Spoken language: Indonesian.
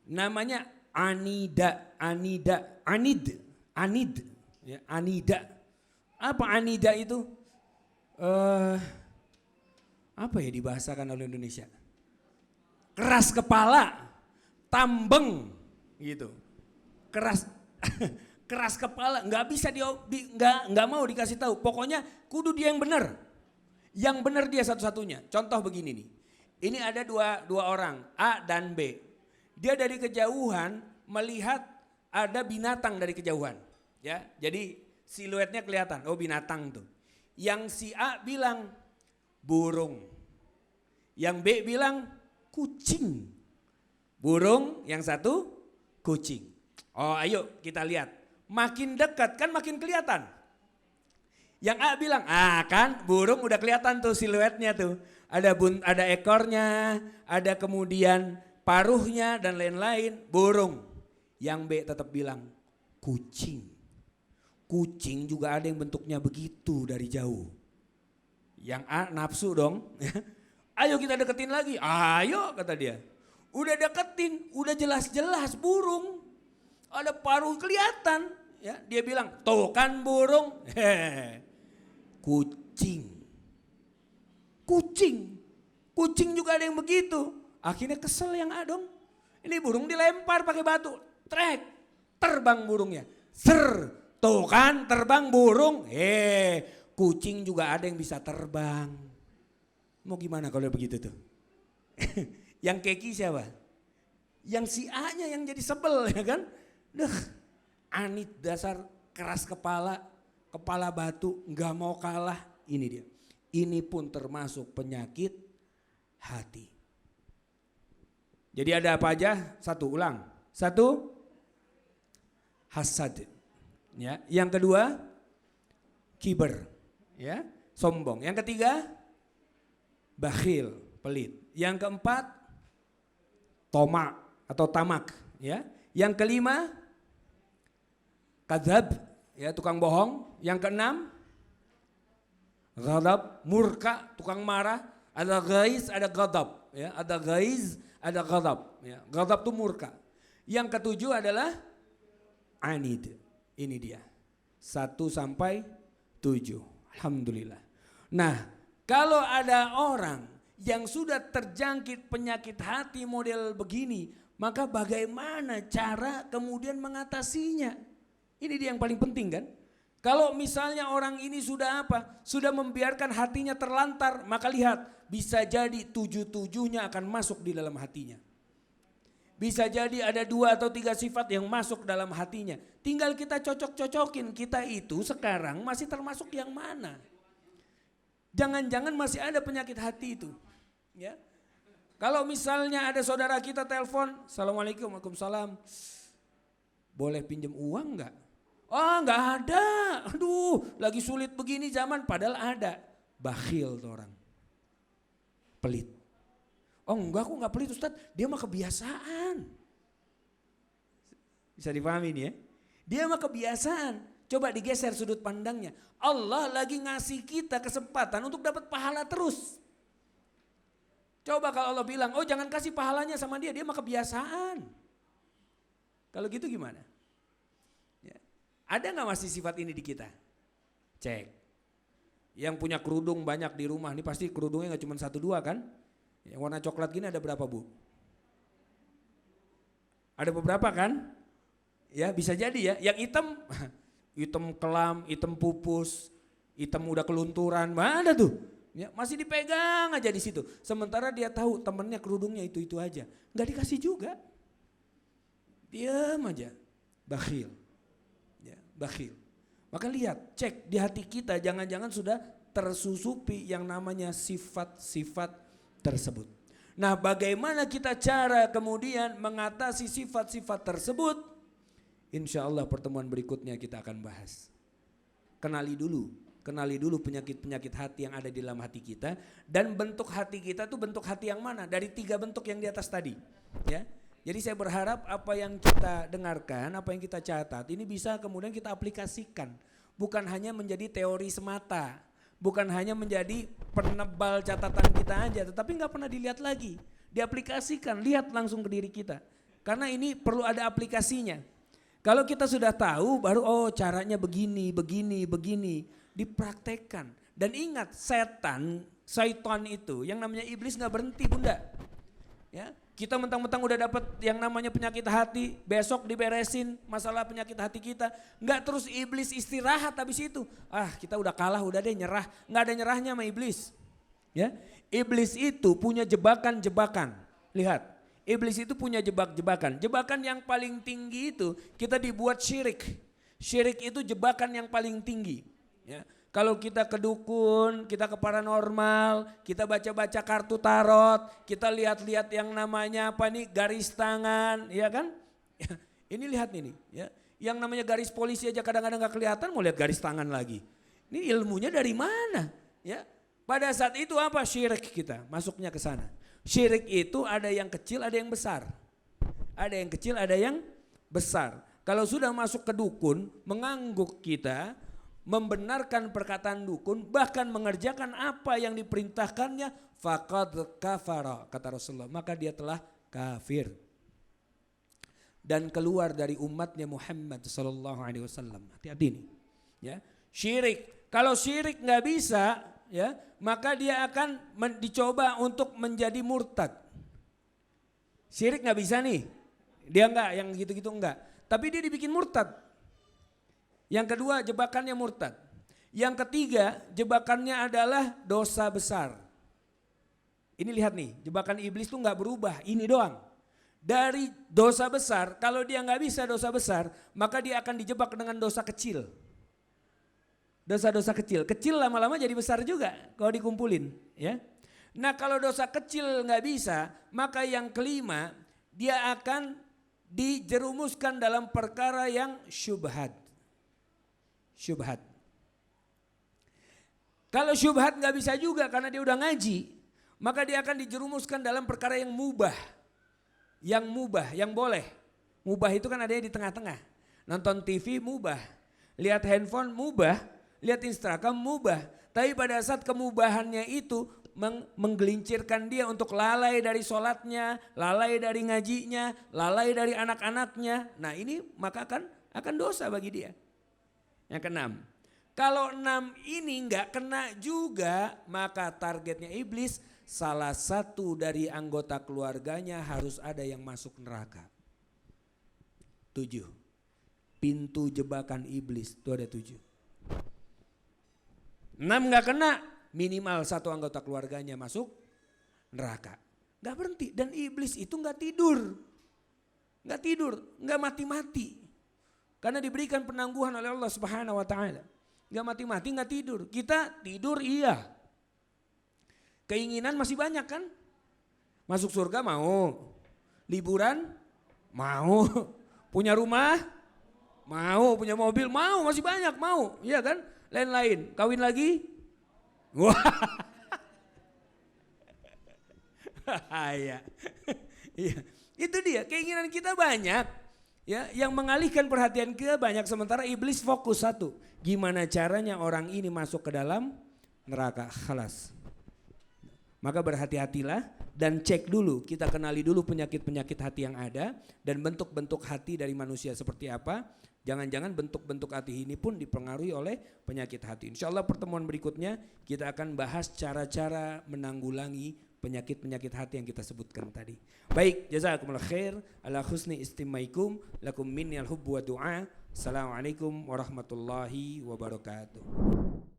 Namanya anid, ya, anida. Apa anida itu? Apa ya dibahasakan oleh Indonesia? Keras kepala, tambeng, gitu. Keras, keras kepala, nggak bisa nggak mau dikasih tahu. Pokoknya kudu dia yang benar, dia satu-satunya. Contoh begini nih, ini ada dua orang, A dan B. Dia dari kejauhan melihat ada binatang dari kejauhan, ya. Jadi siluetnya kelihatan, oh binatang tuh. Yang si A bilang burung, yang B bilang kucing. Burung, yang satu kucing. Oh ayo kita lihat, makin dekat kan makin kelihatan. Yang A bilang, kan burung udah kelihatan tuh siluetnya tuh. Ada ekornya, ada kemudian paruhnya dan lain-lain. Burung. Yang B tetap bilang kucing. Kucing juga ada yang bentuknya begitu dari jauh. Yang A nafsu dong. Ayo kita deketin lagi. Ayo kata dia. Udah deketin, udah jelas-jelas burung. Ada paruh kelihatan. Ya, dia bilang, tuh kan burung. Kucing. Kucing juga ada yang begitu. Akhirnya kesel yang A dong. Ini burung dilempar pakai batu. Trek, terbang burungnya. Tuh kan terbang burung. Kucing juga ada yang bisa terbang. Mau gimana kalau begitu tuh? Yang keki siapa? Yang si A-nya yang jadi sebel ya kan? Anit dasar keras kepala, kepala batu, nggak mau kalah. Ini dia. Ini pun termasuk penyakit hati. Jadi ada apa aja? Satu, ulang. Satu, hasad. Ya. Yang kedua, kiber. Ya, sombong. Yang ketiga, bakhil, pelit. Yang keempat, toma atau tamak. Ya. Yang kelima, kadzab, ya, tukang bohong. Yang keenam, ghadab, murka, tukang marah. Ada ghaiz, ada ghadab, ya. Ada ghaiz, ada ghadab, ya. Ghadab itu murka. Yang ketujuh adalah anid. Ini dia. 1 sampai 7. Alhamdulillah. Nah, kalau ada orang yang sudah terjangkit penyakit hati model begini, maka bagaimana cara kemudian mengatasinya? Ini dia yang paling penting kan? Kalau misalnya orang ini sudah apa? Sudah membiarkan hatinya terlantar, maka lihat, bisa jadi 7-7-nya akan masuk di dalam hatinya. Bisa jadi ada 2 atau 3 sifat yang masuk dalam hatinya. Tinggal kita cocok-cocokin, kita itu sekarang masih termasuk yang mana. Jangan-jangan masih ada penyakit hati itu. Ya. Kalau misalnya ada saudara kita telepon, Assalamualaikum, Waalaikumsalam. Boleh pinjam uang enggak? Oh enggak ada, aduh lagi sulit begini zaman, padahal ada. Bakhil tuh orang, pelit. Oh enggak, aku enggak pelit Ustadz, dia mah kebiasaan. Bisa dipahami nih ya. Dia mah kebiasaan. Coba digeser sudut pandangnya. Allah lagi ngasih kita kesempatan untuk dapat pahala terus. Coba kalau Allah bilang, oh jangan kasih pahalanya sama dia mah kebiasaan. Kalau gitu gimana? Ya. Ada gak masih sifat ini di kita? Cek. Yang punya kerudung banyak di rumah, ini pasti kerudungnya gak cuma 1-2 kan? Yang warna coklat gini ada berapa Bu? Ada beberapa kan? Ya bisa jadi ya. Yang hitam, hitam kelam, hitam pupus, hitam udah kelunturan, mana tuh? Ya, masih dipegang aja di situ. Sementara dia tahu temennya kerudungnya itu aja, nggak dikasih juga. Diam aja, bakhil. Ya, bakhil. Maka lihat, cek di hati kita, jangan-jangan sudah tersusupi yang namanya sifat-sifat tersebut. Nah, bagaimana kita cara kemudian mengatasi sifat-sifat tersebut? Insya Allah pertemuan berikutnya kita akan bahas. Kenali dulu penyakit-penyakit hati yang ada di dalam hati kita, dan bentuk hati kita itu bentuk hati yang mana? Dari 3 bentuk yang di atas tadi, ya. Jadi saya berharap apa yang kita dengarkan, apa yang kita catat, ini bisa kemudian kita aplikasikan. Bukan hanya menjadi teori semata, bukan hanya menjadi penebal catatan kita aja, tetapi nggak pernah dilihat lagi. Diaplikasikan, lihat langsung ke diri kita. Karena ini perlu ada aplikasinya. Kalau kita sudah tahu baru oh caranya begini, begini, begini. Dipraktekkan. Dan ingat syaitan itu yang namanya iblis gak berhenti bunda. Ya, kita mentang-mentang udah dapat yang namanya penyakit hati, besok diberesin masalah penyakit hati kita. Nggak terus iblis istirahat habis itu. Ah kita udah kalah, udah deh nyerah. Nggak ada nyerahnya sama iblis. Ya, iblis itu punya jebakan-jebakan. Lihat, iblis itu punya jebakan. Jebakan yang paling tinggi itu kita dibuat syirik. Syirik itu jebakan yang paling tinggi. Ya. Kalau kita ke dukun, kita ke paranormal, kita baca-baca kartu tarot, kita lihat-lihat yang namanya apa nih garis tangan, ya kan? Ini lihat ini, ya. Yang namanya garis polisi aja kadang-kadang gak kelihatan, mau lihat garis tangan lagi. Ini ilmunya dari mana? Ya. Pada saat itu apa syirik kita masuknya ke sana. Syirik itu ada yang kecil, ada yang besar. Ada yang kecil, ada yang besar. Kalau sudah masuk ke dukun, mengangguk kita, membenarkan perkataan dukun, bahkan mengerjakan apa yang diperintahkannya, faqad kafara, kata Rasulullah, maka dia telah kafir dan keluar dari umatnya Muhammad sallallahu alaihi wasallam. Hati-hati nih, ya. Syirik, kalau syirik nggak bisa, ya, maka dia akan dicoba untuk menjadi murtad. Syirik nggak bisa nih, dia nggak, yang gitu-gitu nggak, tapi dia dibikin murtad. Yang kedua jebakannya murtad. Yang ketiga jebakannya adalah dosa besar. Ini lihat nih, jebakan iblis tuh nggak berubah, ini doang. Dari dosa besar, kalau dia nggak bisa dosa besar, maka dia akan dijebak dengan dosa kecil. Dosa-dosa kecil, kecil lama-lama jadi besar juga kalau dikumpulin, ya. Nah kalau dosa kecil nggak bisa, maka yang kelima dia akan dijerumuskan dalam perkara yang syubhat. Syubhat. Kalau syubhat nggak bisa juga karena dia udah ngaji, maka dia akan dijerumuskan dalam perkara yang mubah. Yang mubah, yang boleh. Mubah itu kan adanya di tengah-tengah. Nonton TV mubah, lihat handphone mubah, lihat Instagram mubah. Tapi pada saat kemubahannya itu menggelincirkan dia untuk lalai dari sholatnya, lalai dari ngajinya, lalai dari anak-anaknya. Nah ini maka akan dosa bagi dia. Yang keenam, kalau 6 ini nggak kena juga, maka targetnya iblis salah satu dari anggota keluarganya harus ada yang masuk neraka. 7, pintu jebakan iblis itu ada 7. 6 nggak kena, minimal satu anggota keluarganya masuk neraka. Nggak berhenti, dan iblis itu nggak tidur, nggak mati-mati. Karena diberikan penangguhan oleh Allah Subhanahu wa taala. Enggak mati-mati, enggak tidur. Kita tidur iya. Keinginan masih banyak kan? Masuk surga mau. Liburan mau. Punya rumah mau, punya mobil mau, masih banyak mau. Iya kan? Lain-lain. Kawin lagi? Wah. Iya. Iya. Itu dia, keinginan kita banyak. Ya, yang mengalihkan perhatian kita banyak, sementara iblis fokus satu. Gimana caranya orang ini masuk ke dalam neraka, khalas. Maka berhati-hatilah dan cek dulu, kita kenali dulu penyakit-penyakit hati yang ada dan bentuk-bentuk hati dari manusia seperti apa. Jangan-jangan bentuk-bentuk hati ini pun dipengaruhi oleh penyakit hati. Insya Allah pertemuan berikutnya kita akan bahas cara-cara menanggulangi penyakit-penyakit hati yang kita sebutkan tadi. Baik, jazakumullah khair ala husni istimaikum, lakum minni al-hubbu wa du'a. Assalamualaikum warahmatullahi wabarakatuh.